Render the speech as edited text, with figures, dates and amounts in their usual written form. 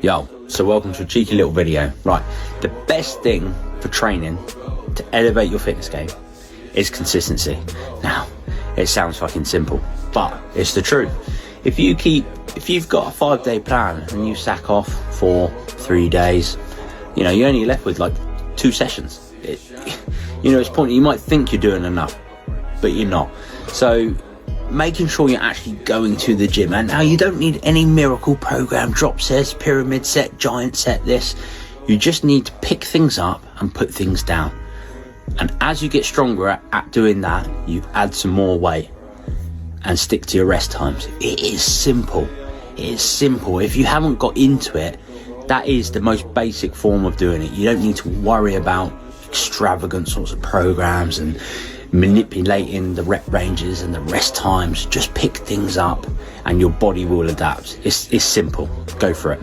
Yo, so welcome to a cheeky little video. Right, the best thing for training to elevate your fitness game is consistency. Now, it sounds fucking simple, but it's the truth. If you've got a 5-day plan and you sack off for 3 days, you're only left with like 2 sessions. It's pointless. You might think you're doing enough, but you're not. So making sure you're actually going to the gym. And now you don't need any miracle program, drop sets, pyramid set, giant set, this. You just need to pick things up and put things down. And as you get stronger at doing that, you add some more weight and stick to your rest times. It is simple. It is simple. If you haven't got into it, that is the most basic form of doing it. You don't need to worry about extravagant sorts of programs and manipulating the rep ranges and the rest times. Just pick things up and your body will adapt. It's simple. Go for it.